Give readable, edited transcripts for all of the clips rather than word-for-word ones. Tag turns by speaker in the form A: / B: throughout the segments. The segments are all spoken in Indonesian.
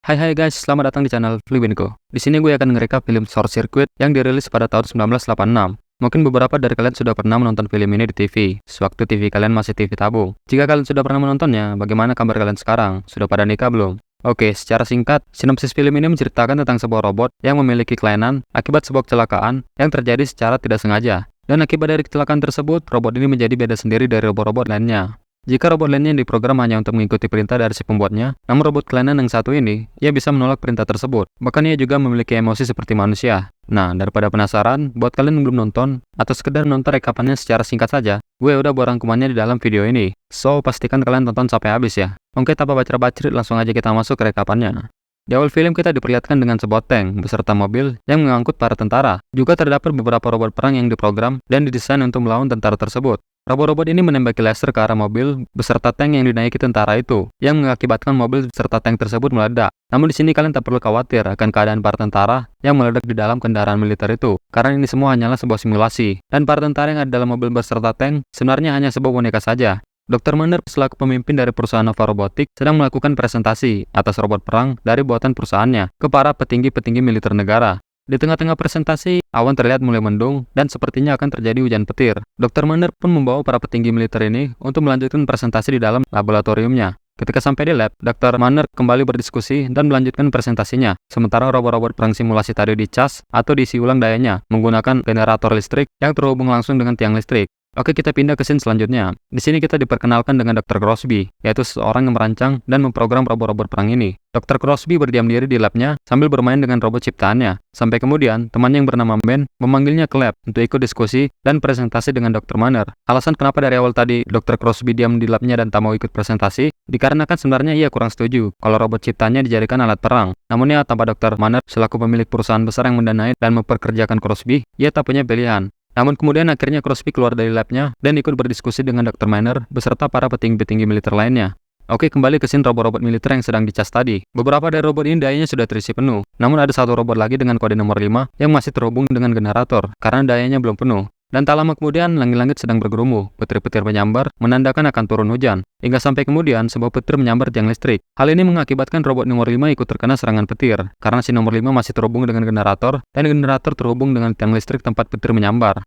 A: Hai guys, selamat datang di channel Fliwinko. Di sini gue akan ngerekap film Short Circuit yang dirilis pada tahun 1986. Mungkin beberapa dari kalian sudah pernah menonton film ini di TV, sewaktu TV kalian masih TV tabung. Jika kalian sudah pernah menontonnya, bagaimana kabar kalian sekarang? Sudah pada nikah belum? Oke, secara singkat, sinopsis film ini menceritakan tentang sebuah robot yang memiliki kelainan akibat sebuah kecelakaan yang terjadi secara tidak sengaja. Dan akibat dari kecelakaan tersebut, robot ini menjadi beda sendiri dari robot-robot lainnya. Jika robot lainnya yang diprogram hanya untuk mengikuti perintah dari si pembuatnya, namun robot kelainan yang satu ini, ia bisa menolak perintah tersebut. Bahkan ia juga memiliki emosi seperti manusia. Nah, daripada penasaran, buat kalian yang belum nonton, atau sekedar nonton rekapannya secara singkat saja, gue udah buat rangkumannya di dalam video ini. So, pastikan kalian tonton sampai habis ya. Oke, tanpa bacot-bacot, langsung aja kita masuk ke rekapannya. Di awal film kita diperlihatkan dengan sebuah tank beserta mobil yang mengangkut para tentara. Juga terdapat beberapa robot perang yang diprogram dan didesain untuk melawan tentara tersebut. Robot-robot ini menembaki laser ke arah mobil beserta tank yang dinaiki tentara itu, yang mengakibatkan mobil beserta tank tersebut meledak. Namun di sini kalian tak perlu khawatir akan keadaan para tentara yang meledak di dalam kendaraan militer itu, karena ini semua hanyalah sebuah simulasi. Dan para tentara yang ada dalam mobil beserta tank sebenarnya hanya sebuah boneka saja. Dr. Manner selaku pemimpin dari perusahaan Nova Robotics sedang melakukan presentasi atas robot perang dari buatan perusahaannya ke para petinggi-petinggi militer negara. Di tengah-tengah presentasi, awan terlihat mulai mendung dan sepertinya akan terjadi hujan petir. Dr. Manner pun membawa para petinggi militer ini untuk melanjutkan presentasi di dalam laboratoriumnya. Ketika sampai di lab, Dr. Manner kembali berdiskusi dan melanjutkan presentasinya. Sementara robot-robot perang simulasi tadi dicas atau diisi ulang dayanya menggunakan generator listrik yang terhubung langsung dengan tiang listrik. Oke, kita pindah ke scene selanjutnya. Di sini kita diperkenalkan dengan Dr. Crosby, yaitu seorang yang merancang dan memprogram robot-robot perang ini. Dr. Crosby berdiam diri di labnya sambil bermain dengan robot ciptaannya. Sampai kemudian, temannya yang bernama Ben memanggilnya ke lab untuk ikut diskusi dan presentasi dengan Dr. Manner. Alasan kenapa dari awal tadi Dr. Crosby diam di labnya dan tak mau ikut presentasi, dikarenakan sebenarnya ia kurang setuju kalau robot ciptaannya dijadikan alat perang. Namun ia tanpa Dr. Manner selaku pemilik perusahaan besar yang mendanai dan memperkerjakan Crosby, ia tak punya pilihan. Namun kemudian akhirnya Crosby keluar dari labnya dan ikut berdiskusi dengan Dr. Manner beserta para petinggi-petinggi militer lainnya. Oke, kembali ke scene robot-robot militer yang sedang dicas tadi. Beberapa dari robot ini dayanya sudah terisi penuh. Namun ada satu robot lagi dengan kode nomor 5 yang masih terhubung dengan generator karena dayanya belum penuh. Dan tak lama kemudian, langit-langit sedang bergerumu. Petir-petir menyambar, menandakan akan turun hujan. Hingga sampai kemudian, sebuah petir menyambar tiang listrik. Hal ini mengakibatkan robot nomor 5 ikut terkena serangan petir, karena si nomor 5 masih terhubung dengan generator, dan generator terhubung dengan tiang listrik tempat petir menyambar.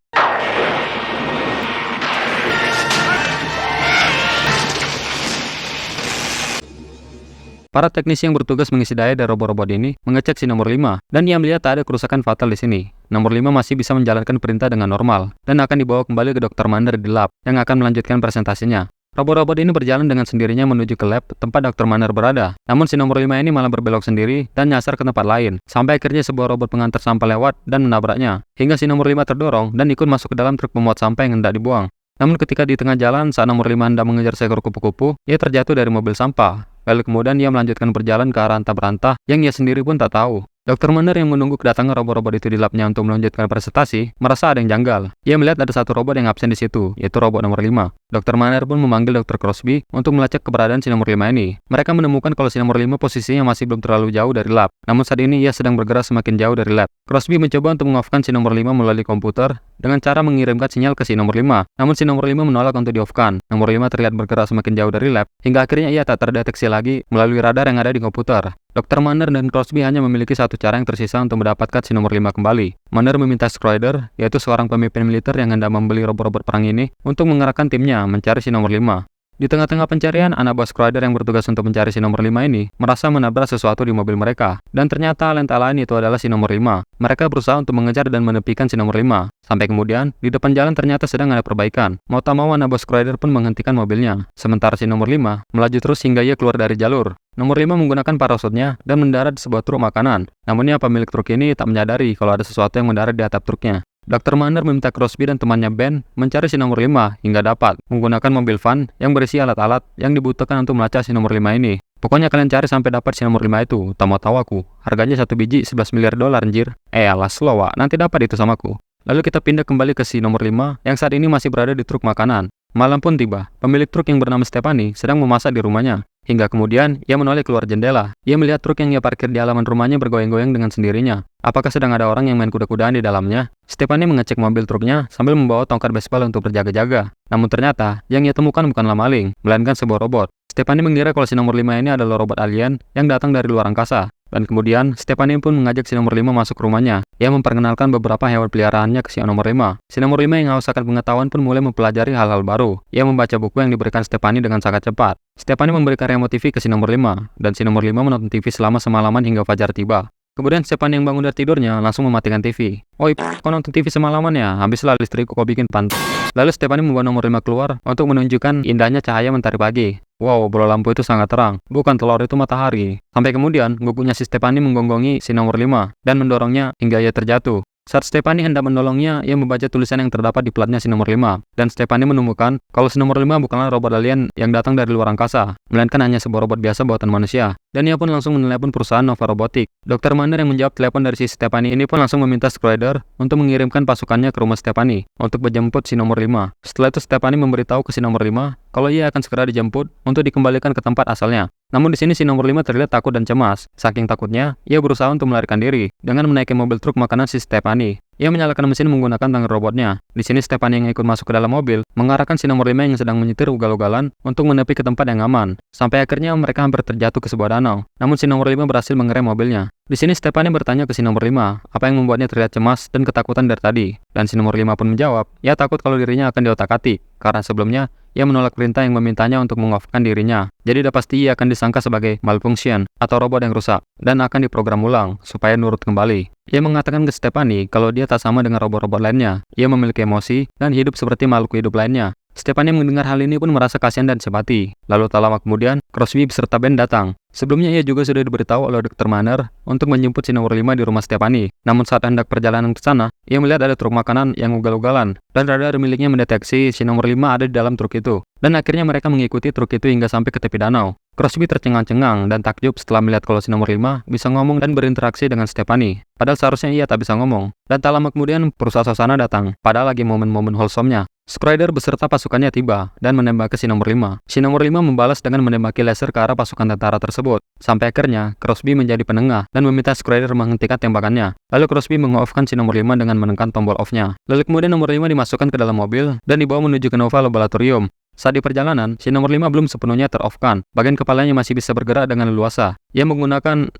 A: Para teknisi yang bertugas mengisi daya dari robot-robot ini mengecek si nomor 5, dan ia melihat tak ada kerusakan fatal di sini. Nomor 5 masih bisa menjalankan perintah dengan normal, dan akan dibawa kembali ke Dr. Manner di lab, yang akan melanjutkan presentasinya. Robot-robot ini berjalan dengan sendirinya menuju ke lab tempat Dr. Manner berada. Namun si nomor 5 ini malah berbelok sendiri dan nyasar ke tempat lain, sampai akhirnya sebuah robot pengantar sampah lewat dan menabraknya. Hingga si nomor 5 terdorong dan ikut masuk ke dalam truk pemuat sampah yang hendak dibuang. Namun ketika di tengah jalan saat nomor 5 hendak mengejar seekor kupu-kupu, ia terjatuh dari mobil sampah. Lalu kemudian ia melanjutkan berjalan ke arah entah berantah yang ia sendiri pun tak tahu. Dr. Manner yang menunggu kedatangan robot-robot itu di labnya untuk melanjutkan presentasi, merasa ada yang janggal. Ia melihat ada satu robot yang absen di situ, yaitu robot nomor 5. Dr. Manner pun memanggil Dr. Crosby untuk melacak keberadaan si nomor 5 ini. Mereka menemukan kalau si nomor 5 posisinya masih belum terlalu jauh dari lab. Namun saat ini ia sedang bergerak semakin jauh dari lab. Crosby mencoba untuk mengoff-kan si nomor 5 melalui komputer dengan cara mengirimkan sinyal ke si nomor 5. Namun si nomor 5 menolak untuk di-off-kan. Nomor 5 terlihat bergerak semakin jauh dari lab, hingga akhirnya ia tak terdeteksi lagi melalui radar yang ada di komputer. Dr. Manner dan Crosby hanya memiliki satu cara yang tersisa untuk mendapatkan si nomor 5 kembali. Manner meminta Strider, yaitu seorang pemimpin militer yang hendak membeli robot-robot perang ini, untuk mengerahkan timnya mencari si nomor 5. Di tengah-tengah pencarian, anak buah Strider yang bertugas untuk mencari si nomor 5 ini merasa menabrak sesuatu di mobil mereka. Dan ternyata tak lain itu adalah si nomor 5. Mereka berusaha untuk mengejar dan menepikan si nomor 5. Sampai kemudian, di depan jalan ternyata sedang ada perbaikan. Mau tak mau anak buah Strider pun menghentikan mobilnya. Sementara si nomor 5 melaju terus hingga ia keluar dari jalur. Nomor 5 menggunakan parasutnya dan mendarat di sebuah truk makanan. Namun pemilik truk ini tak menyadari kalau ada sesuatu yang mendarat di atap truknya. Dr. Manner meminta Crosby dan temannya Ben mencari si nomor 5 hingga dapat menggunakan mobil van yang berisi alat-alat yang dibutuhkan untuk melacak si nomor 5 ini. Pokoknya kalian cari sampai dapat si nomor 5 itu. Tak mau tahu aku. Harganya satu biji $11 miliar anjir. Alas lo, Wak. Nanti dapat itu sama aku. Lalu kita pindah kembali ke si nomor 5 yang saat ini masih berada di truk makanan. Malam pun tiba. Pemilik truk yang bernama Stephanie sedang memasak di rumahnya. Hingga kemudian, ia menoleh keluar jendela. Ia melihat truk yang ia parkir di halaman rumahnya bergoyang-goyang dengan sendirinya. Apakah sedang ada orang yang main kuda-kudaan di dalamnya? Stephanie mengecek mobil truknya sambil membawa tongkat baseball untuk berjaga-jaga. Namun ternyata, yang ia temukan bukanlah maling, melainkan sebuah robot. Stephanie mengira kalau si nomor 5 ini adalah robot alien yang datang dari luar angkasa. Dan kemudian, Stephanie pun mengajak si nomor 5 masuk ke rumahnya. Ia memperkenalkan beberapa hewan peliharaannya ke si nomor 5. Si nomor 5 yang haus akan pengetahuan pun mulai mempelajari hal-hal baru. Ia membaca buku yang diberikan Stephanie dengan sangat cepat. Stephanie memberikan remote TV ke si nomor 5, dan si nomor 5 menonton TV selama semalaman hingga fajar tiba. Kemudian Stephanie yang bangun dari tidurnya langsung mematikan TV. "Oi, kau nonton TV semalaman ya? Habislah listrikku kau bikin pantas." Lalu Stephanie membawa nomor 5 keluar untuk menunjukkan indahnya cahaya mentari pagi. Wow, bola lampu itu sangat terang. Bukan telur, itu matahari. Sampai kemudian, gugunya si Stephanie menggonggongi si nomor 5 dan mendorongnya hingga ia terjatuh. Saat Stephanie hendak menolongnya, ia membaca tulisan yang terdapat di platnya si nomor 5. Dan Stephanie menemukan kalau si nomor 5 bukanlah robot alien yang datang dari luar angkasa, melainkan hanya sebuah robot biasa buatan manusia. Dan ia pun langsung menelepon perusahaan Nova Robotics. Dr. Manner yang menjawab telepon dari si Stephanie ini pun langsung meminta Strider untuk mengirimkan pasukannya ke rumah Stephanie untuk menjemput si nomor 5. Setelah itu Stephanie memberitahu ke si nomor 5 kalau ia akan segera dijemput untuk dikembalikan ke tempat asalnya. Namun di sini si nomor 5 terlihat takut dan cemas. Saking takutnya, ia berusaha untuk melarikan diri dengan menaiki mobil truk makanan si Stephanie. Ia menyalakan mesin menggunakan tangan robotnya. Di sini Stephanie yang ikut masuk ke dalam mobil mengarahkan si nomor 5 yang sedang menyetir ugal-ugalan untuk menepi ke tempat yang aman. Sampai akhirnya mereka hampir terjatuh ke sebuah danau. Namun si nomor 5 berhasil mengerem mobilnya. Di sini Stephanie bertanya ke si nomor 5 apa yang membuatnya terlihat cemas dan ketakutan dari tadi. Dan si nomor 5 pun menjawab, ia takut kalau dirinya akan diotak-atik karena sebelumnya ia menolak perintah yang memintanya untuk mengoff-kan dirinya. Jadi udah pasti ia akan disangka sebagai malfunction atau robot yang rusak dan akan diprogram ulang supaya nurut kembali. Ia mengatakan ke Stephanie kalau dia tak sama dengan robot-robot lainnya. Ia memiliki emosi dan hidup seperti makhluk hidup lainnya. Stephanie mendengar hal ini pun merasa kasihan dan simpati. Lalu tak lama kemudian, Crosby beserta Ben datang. Sebelumnya ia juga sudah diberitahu oleh Dr. Manner untuk menjemput si nomor 5 di rumah Stephanie. Namun saat hendak perjalanan ke sana, ia melihat ada truk makanan yang ugal-ugalan dan radar miliknya mendeteksi si nomor 5 ada di dalam truk itu. Dan akhirnya mereka mengikuti truk itu hingga sampai ke tepi danau. Crosby tercengang-cengang dan takjub setelah melihat kalau si nomor 5 bisa ngomong dan berinteraksi dengan Stephanie. Padahal seharusnya ia tak bisa ngomong. Dan tak lama kemudian perusahaan Sosana datang, padahal lagi momen-momen wholesome-nya. Strider beserta pasukannya tiba dan menembaki si nomor 5. Si nomor 5 membalas dengan menembaki laser ke arah pasukan tentara tersebut. Sampai akhirnya, Crosby menjadi penengah dan meminta Strider menghentikan tembakannya. Lalu Crosby meng-off-kan si nomor 5 dengan menekan tombol off-nya. Lalu kemudian nomor 5 dimasukkan ke dalam mobil dan dibawa menuju ke Nova Laboratorium. Saat di perjalanan, si nomor 5 belum sepenuhnya ter-off-kan. Bagian kepalanya masih bisa bergerak dengan leluasa. Ia menggunakan,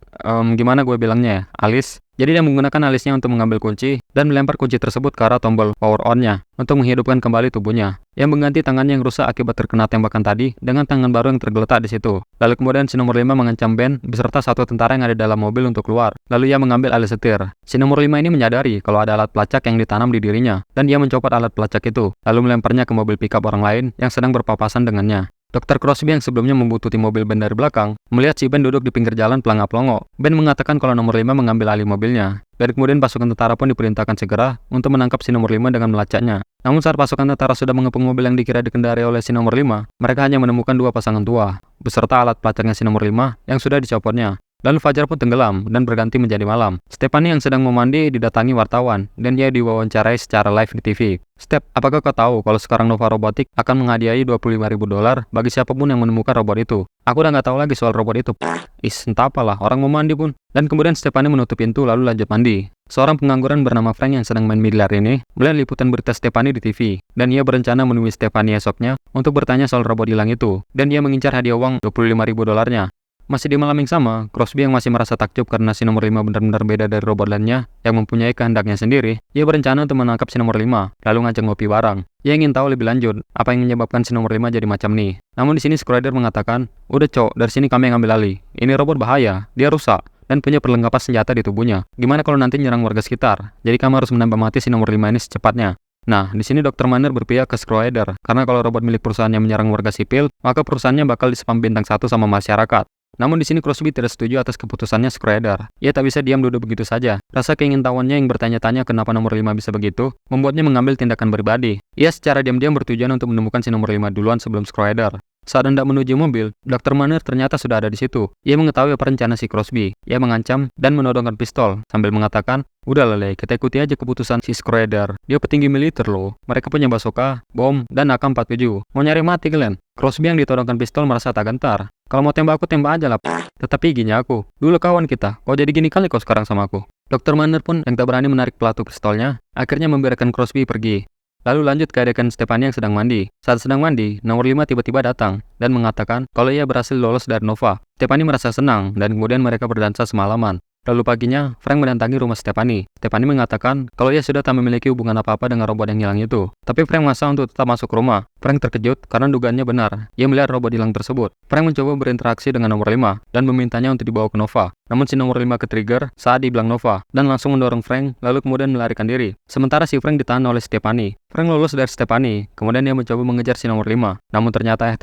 A: gimana gue bilangnya ya, alis. Jadi dia menggunakan alisnya untuk mengambil kunci dan melempar kunci tersebut ke arah tombol power on-nya untuk menghidupkan kembali tubuhnya. Ia mengganti tangannya yang rusak akibat terkena tembakan tadi dengan tangan baru yang tergeletak di situ. Lalu kemudian si nomor 5 mengancam Ben beserta satu tentara yang ada dalam mobil untuk keluar. Lalu ia mengambil alis setir. Si nomor 5 ini menyadari kalau ada alat pelacak yang ditanam di dirinya dan dia mencopot alat pelacak itu lalu melemparnya ke mobil pickup orang lain yang sedang berpapasan dengannya. Dr. Crosby yang sebelumnya membuntuti mobil Ben dari belakang, melihat si Ben duduk di pinggir jalan pelangap-pelongo. Ben mengatakan kalau nomor 5 mengambil alih mobilnya. Dan kemudian pasukan tentara pun diperintahkan segera untuk menangkap si nomor 5 dengan melacaknya. Namun saat pasukan tentara sudah mengepung mobil yang dikira dikendarai oleh si nomor 5, mereka hanya menemukan dua pasangan tua, beserta alat pelacaknya si nomor 5 yang sudah dicopotnya. Lalu fajar pun tenggelam dan berganti menjadi malam. Stephanie yang sedang memandi didatangi wartawan dan dia diwawancarai secara live di TV. "Steph, apakah kau tahu kalau sekarang Nova Robotics akan menghadiahi $25.000 bagi siapapun yang menemukan robot itu? Aku udah nggak tahu lagi soal robot itu." Entah apalah, orang mau mandi pun. Dan kemudian Stephanie menutup pintu lalu lanjut mandi. Seorang pengangguran bernama Frank yang sedang main biliar ini melihat liputan berita Stephanie di TV. Dan ia berencana menemui Stephanie esoknya untuk bertanya soal robot hilang itu. Dan dia mengincar hadiah uang $25.000. Masih di malam yang sama, Crosby yang masih merasa takjub karena si nomor 5 benar-benar beda dari robot lainnya yang mempunyai kehendaknya sendiri, ia berencana untuk menangkap si nomor 5, lalu ngajak ngopi bareng. Ia ingin tahu lebih lanjut apa yang menyebabkan si nomor 5 jadi macam nih. Namun di sini Strider mengatakan, "Udah cok, dari sini kami yang ambil alih. Ini robot bahaya, dia rusak dan punya perlengkapan senjata di tubuhnya. Gimana kalau nanti nyerang warga sekitar? Jadi kamu harus menembak mati si nomor 5 ini secepatnya." Nah, di sini Dr. Manner berpihak ke Strider karena kalau robot milik perusahaannya menyerang warga sipil, maka perusahaannya bakal dispam bintang 1 sama masyarakat. Namun di sini Crosby tidak setuju atas keputusannya Strider. Ia tak bisa diam duduk begitu saja. Rasa keingintahuannya yang bertanya-tanya kenapa nomor 5 bisa begitu, membuatnya mengambil tindakan pribadi. Ia secara diam-diam bertujuan untuk menemukan si nomor 5 duluan sebelum Strider. Saat hendak menuju mobil, Dr. Manner ternyata sudah ada di situ. Ia mengetahui apa rencana si Crosby. Ia mengancam dan menodongkan pistol sambil mengatakan, "Udah lele, kita ikuti aja keputusan si Strider. Dia petinggi militer loh. Mereka punya bazooka, bom, dan AK-47. Mau nyari mati kalian?" Crosby yang ditodongkan pistol merasa tak gentar. "Kalau mau tembak aku tembak aja lah." Tetapi gini aku, "Dulu kawan kita, kok jadi gini kali kau sekarang sama aku?" Dr. Manner pun yang tak berani menarik pelatu pistolnya, akhirnya membiarkan Crosby pergi. Lalu lanjut ke adegan Stephanie yang sedang mandi. Saat sedang mandi, nomor 5 tiba-tiba datang dan mengatakan kalau ia berhasil lolos dari Nova. Stephanie merasa senang dan kemudian mereka berdansa semalaman. Lalu paginya, Frank mendatangi rumah Stephanie. Stephanie mengatakan kalau ia sudah tak memiliki hubungan apa-apa dengan robot yang hilang itu. Tapi Frank memaksa untuk tetap masuk rumah. Frank terkejut karena dugaannya benar. Ia melihat robot hilang tersebut. Frank mencoba berinteraksi dengan nomor 5 dan memintanya untuk dibawa ke Nova. Namun si nomor 5 ke-trigger saat dibilang Nova dan langsung mendorong Frank lalu kemudian melarikan diri. Sementara si Frank ditahan oleh Stephanie. Frank lolos dari Stephanie, kemudian dia mencoba mengejar si nomor 5. Namun ternyata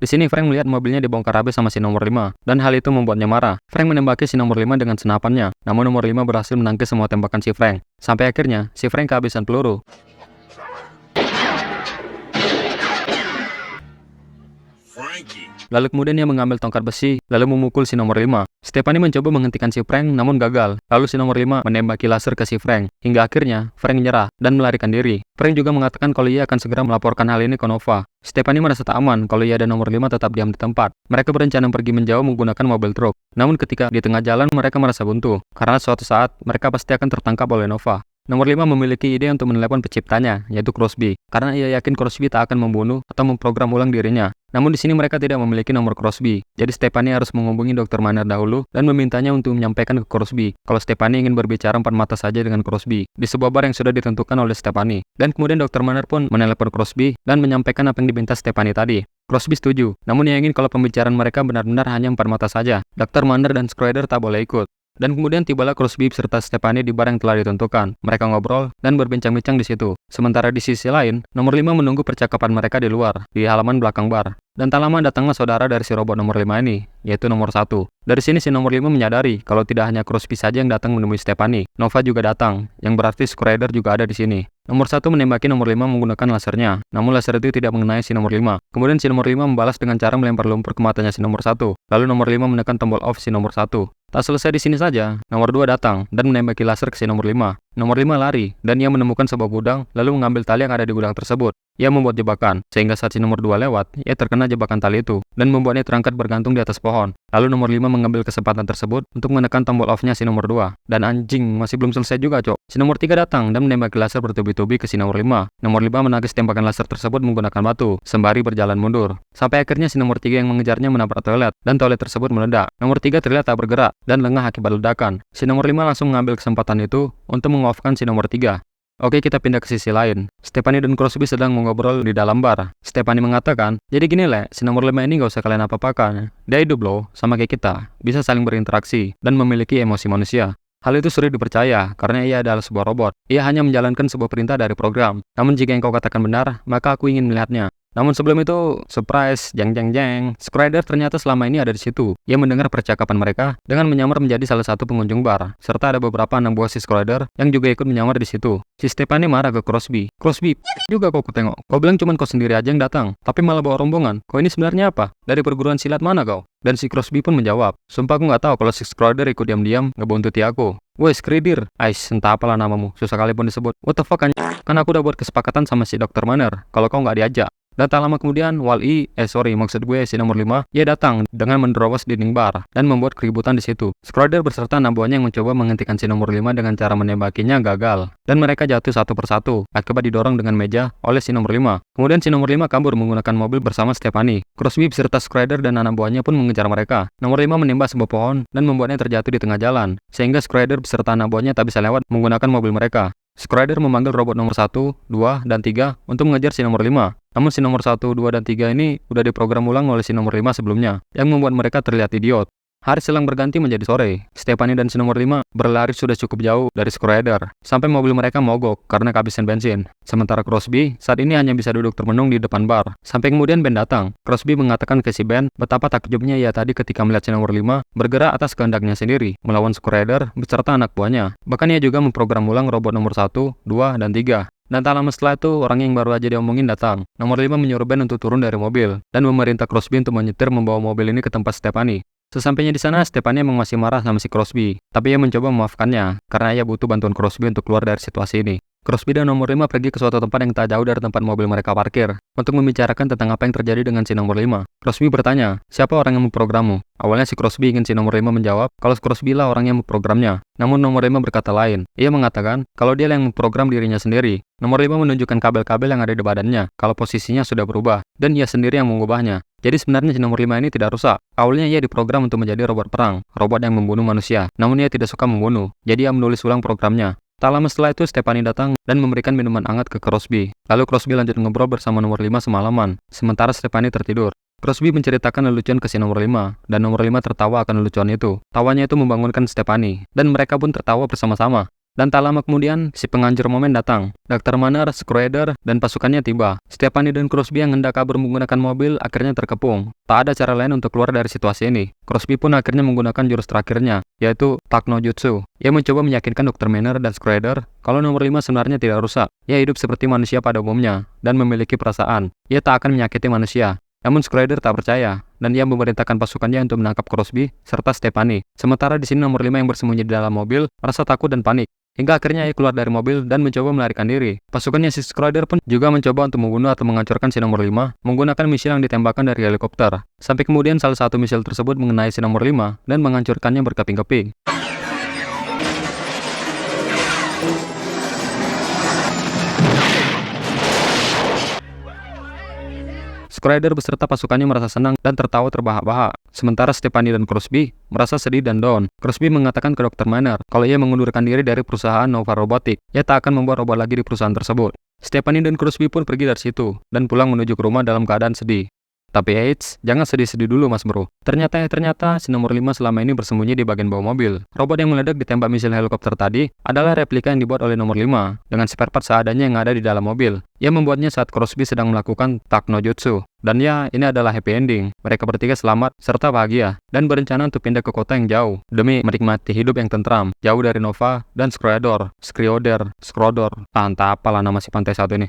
A: di sini Frank melihat mobilnya dibongkar habis sama si nomor 5 dan hal itu membuatnya marah. Frank menembaki si nomor 5 dengan senapannya, namun nomor 5 berhasil menangkis semua tembakan si Frank. Sampai akhirnya si Frank kehabisan peluru. Lalu kemudian dia mengambil tongkat besi, lalu memukul si nomor 5. Stephanie mencoba menghentikan si Frank, namun gagal. Lalu si nomor 5 menembaki laser ke si Frank. Hingga akhirnya, Frank menyerah dan melarikan diri. Frank juga mengatakan kalau ia akan segera melaporkan hal ini ke Nova. Stephanie merasa tak aman kalau ia dan nomor 5 tetap diam di tempat. Mereka berencana pergi menjauh menggunakan mobil truk. Namun ketika di tengah jalan mereka merasa buntu, karena suatu saat mereka pasti akan tertangkap oleh Nova. Nomor 5 memiliki ide untuk menelepon penciptanya, yaitu Crosby, karena ia yakin Crosby tak akan membunuh atau memprogram ulang dirinya. Namun di sini mereka tidak memiliki nomor Crosby, jadi Stephanie harus menghubungi Dr. Manner dahulu dan memintanya untuk menyampaikan ke Crosby kalau Stephanie ingin berbicara empat mata saja dengan Crosby di sebuah bar yang sudah ditentukan oleh Stephanie. Dan kemudian Dr. Manner pun menelepon Crosby dan menyampaikan apa yang diminta Stephanie tadi. Crosby setuju, namun ia ingin kalau pembicaraan mereka benar-benar hanya empat mata saja. Dr. Manner dan Schroeder tak boleh ikut. Dan kemudian tibalah Crosby serta Stephanie di bar yang telah ditentukan. Mereka ngobrol dan berbincang-bincang di situ. Sementara di sisi lain, nomor 5 menunggu percakapan mereka di luar, di halaman belakang bar. Dan tak lama datanglah saudara dari si robot nomor 5 ini, yaitu nomor 1. Dari sini si nomor 5 menyadari kalau tidak hanya Crosby saja yang datang menemui Stephanie. Nova juga datang, yang berarti Schroeder juga ada di sini. Nomor 1 menembaki nomor 5 menggunakan lasernya, namun laser itu tidak mengenai si nomor 5. Kemudian si nomor 5 membalas dengan cara melempar lumpur ke matanya si nomor 1. Lalu nomor 5 menekan tombol off si nomor 1. Tak selesai di sini saja, nomor 2 datang dan menembaki laser ke si nomor 5. Nomor 5 lari, dan ia menemukan sebuah gudang, lalu mengambil tali yang ada di gudang tersebut. Ia membuat jebakan, sehingga saat si nomor 2 lewat, ia terkena jebakan tali itu, dan membuatnya terangkat bergantung di atas pohon. Lalu nomor 5 mengambil kesempatan tersebut untuk menekan tombol off-nya si nomor 2. Dan anjing, masih belum selesai juga, cok. Si nomor 3 datang dan menembaki laser bertubi-tubi ke si nomor 5. Nomor 5 menangkis tembakan laser tersebut menggunakan batu, sembari berjalan mundur. Sampai akhirnya si nomor 3 yang mengejarnya menabrak toilet, dan toilet tersebut meledak. Nomor 3 terlihat tak bergerak, dan lengah akibat ledakan. Si nomor 5 langsung mengambil kesempatan itu untuk mengoff-kan si nomor 3. Oke, kita pindah ke sisi lain. Stephanie dan Crosby sedang mengobrol di dalam bar. Stephanie mengatakan, jadi gini Le, si nomor 5 ini gak usah kalian apa-apakan. Dia hidup loh, sama kayak kita. Bisa saling berinteraksi, dan memiliki emosi manusia. Hal itu sulit dipercaya, karena ia adalah sebuah robot. Ia hanya menjalankan sebuah perintah dari program. Namun jika yang kau katakan benar, maka aku ingin melihatnya. Namun sebelum itu, surprise, jeng. Schroeder ternyata selama ini ada di situ. Ia mendengar percakapan mereka dengan menyamar menjadi salah satu pengunjung bar, serta ada beberapa anak buah si Schroeder yang juga ikut menyamar di situ. Si Stephanie marah ke Crosby. Crosby, juga kau kutengok. Kau bilang cuma kau sendiri aja yang datang, tapi malah bawa rombongan. Kau ini sebenarnya apa? Dari perguruan silat mana kau? Dan si Crosby pun menjawab, sumpah aku nggak tahu kalau si Schroeder ikut diam-diam ngebuntuti aku. Woi, Skridir, entah apalah namamu, susah kali pun disebut. What the fuck kan aku udah buat kesepakatan sama si Dr. Manner, kalau kau nggak diajak. Dan tak lama kemudian, maksud gue si nomor 5, ia datang dengan menerobos dinding bar dan membuat keributan di situ. Schroeder beserta anak buahnya yang mencoba menghentikan si nomor 5 dengan cara menembakinya gagal. Dan mereka jatuh satu persatu, akibat didorong dengan meja oleh si nomor 5. Kemudian si nomor 5 kabur menggunakan mobil bersama Stephanie. Crosby beserta Schroeder dan anak buahnya pun mengejar mereka. Nomor 5 menembak sebuah pohon dan membuatnya terjatuh di tengah jalan, sehingga Schroeder beserta anak buahnya tak bisa lewat menggunakan mobil mereka. Schroeder memanggil robot nomor 1, 2, dan 3 untuk mengejar si nomor 5. Namun si nomor 1, 2, dan 3 ini udah diprogram ulang oleh si nomor 5 sebelumnya, yang membuat mereka terlihat idiot. Hari selang berganti menjadi sore. Stephanie dan si nomor 5 berlari sudah cukup jauh dari Schroeder, sampai mobil mereka mogok karena kehabisan bensin. Sementara Crosby saat ini hanya bisa duduk termenung di depan bar. Sampai kemudian Ben datang. Crosby mengatakan ke si Ben betapa takjubnya ia tadi ketika melihat si nomor 5 bergerak atas kehendaknya sendiri, melawan Schroeder beserta anak buahnya. Bahkan ia juga memprogram ulang robot nomor 1, 2, dan 3. Dan tak lama setelah itu, orang yang baru aja diomongin datang. Nomor 5 menyuruh Ben untuk turun dari mobil, dan memerintah Crosby untuk menyetir membawa mobil ini ke tempat Stephanie. Sesampainya di sana, Stephanie memang masih marah sama si Crosby, tapi ia mencoba memaafkannya, karena ia butuh bantuan Crosby untuk keluar dari situasi ini. Crosby dan nomor 5 pergi ke suatu tempat yang tak jauh dari tempat mobil mereka parkir untuk membicarakan tentang apa yang terjadi dengan si nomor 5. Crosby bertanya, siapa orang yang memprogrammu? Awalnya si Crosby ingin si nomor 5 menjawab kalau Crosby lah orang yang memprogramnya. Namun nomor 5 berkata lain. Ia mengatakan kalau dia yang memprogram dirinya sendiri. Nomor 5 menunjukkan kabel-kabel yang ada di badannya kalau posisinya sudah berubah dan ia sendiri yang mengubahnya. Jadi sebenarnya si nomor 5 ini tidak rusak. Awalnya ia diprogram untuk menjadi robot perang, robot yang membunuh manusia. Namun ia tidak suka membunuh, jadi ia menulis ulang programnya. Tak lama setelah itu, Stephanie datang dan memberikan minuman hangat ke Crosby. Lalu Crosby lanjut ngobrol bersama nomor 5 semalaman, sementara Stephanie tertidur. Crosby menceritakan lelucon ke si nomor 5, dan nomor 5 tertawa akan lelucon itu. Tawanya itu membangunkan Stephanie, dan mereka pun tertawa bersama-sama. Dan tak lama kemudian, si penganjur momen datang. Dr. Manner, Schroeder, dan pasukannya tiba. Stephanie dan Crosby yang hendak kabur menggunakan mobil akhirnya terkepung. Tak ada cara lain untuk keluar dari situasi ini. Crosby pun akhirnya menggunakan jurus terakhirnya, yaitu Takno Jutsu. Ia mencoba meyakinkan Dr. Manner dan Schroeder kalau nomor 5 sebenarnya tidak rusak. Ia hidup seperti manusia pada umumnya, dan memiliki perasaan. Ia tak akan menyakiti manusia. Namun Schroeder tak percaya, dan ia memerintahkan pasukannya untuk menangkap Crosby serta Stephanie. Sementara di sini nomor 5 yang bersembunyi di dalam mobil merasa takut dan panik. Hingga akhirnya ia keluar dari mobil dan mencoba melarikan diri. Pasukannya si Schroeder pun juga mencoba untuk membunuh atau menghancurkan si nomor 5 menggunakan misil yang ditembakkan dari helikopter. Sampai kemudian salah satu misil tersebut mengenai si nomor 5 dan menghancurkannya berkeping-keping. Schroeder beserta pasukannya merasa senang dan tertawa terbahak-bahak. Sementara Stephanie dan Crosby merasa sedih dan down. Crosby mengatakan ke Dr. Manner kalau ia mengundurkan diri dari perusahaan Nova Robotics. Ia tak akan membuat robot lagi di perusahaan tersebut. Stephanie dan Crosby pun pergi dari situ dan pulang menuju ke rumah dalam keadaan sedih. Tapi eits, jangan sedih-sedih dulu mas bro. Ternyata si nomor 5 selama ini bersembunyi di bagian bawah mobil. Robot yang meledak ditembak misil helikopter tadi adalah replika yang dibuat oleh nomor 5 dengan spare part seadanya yang ada di dalam mobil. Ia membuatnya saat Crosby sedang melakukan Takno Jutsu. Dan ya, ini adalah happy ending. Mereka bertiga selamat serta bahagia dan berencana untuk pindah ke kota yang jauh demi menikmati hidup yang tentram, jauh dari Nova dan Schroeder. Entah apalah nama si pantai satu ini.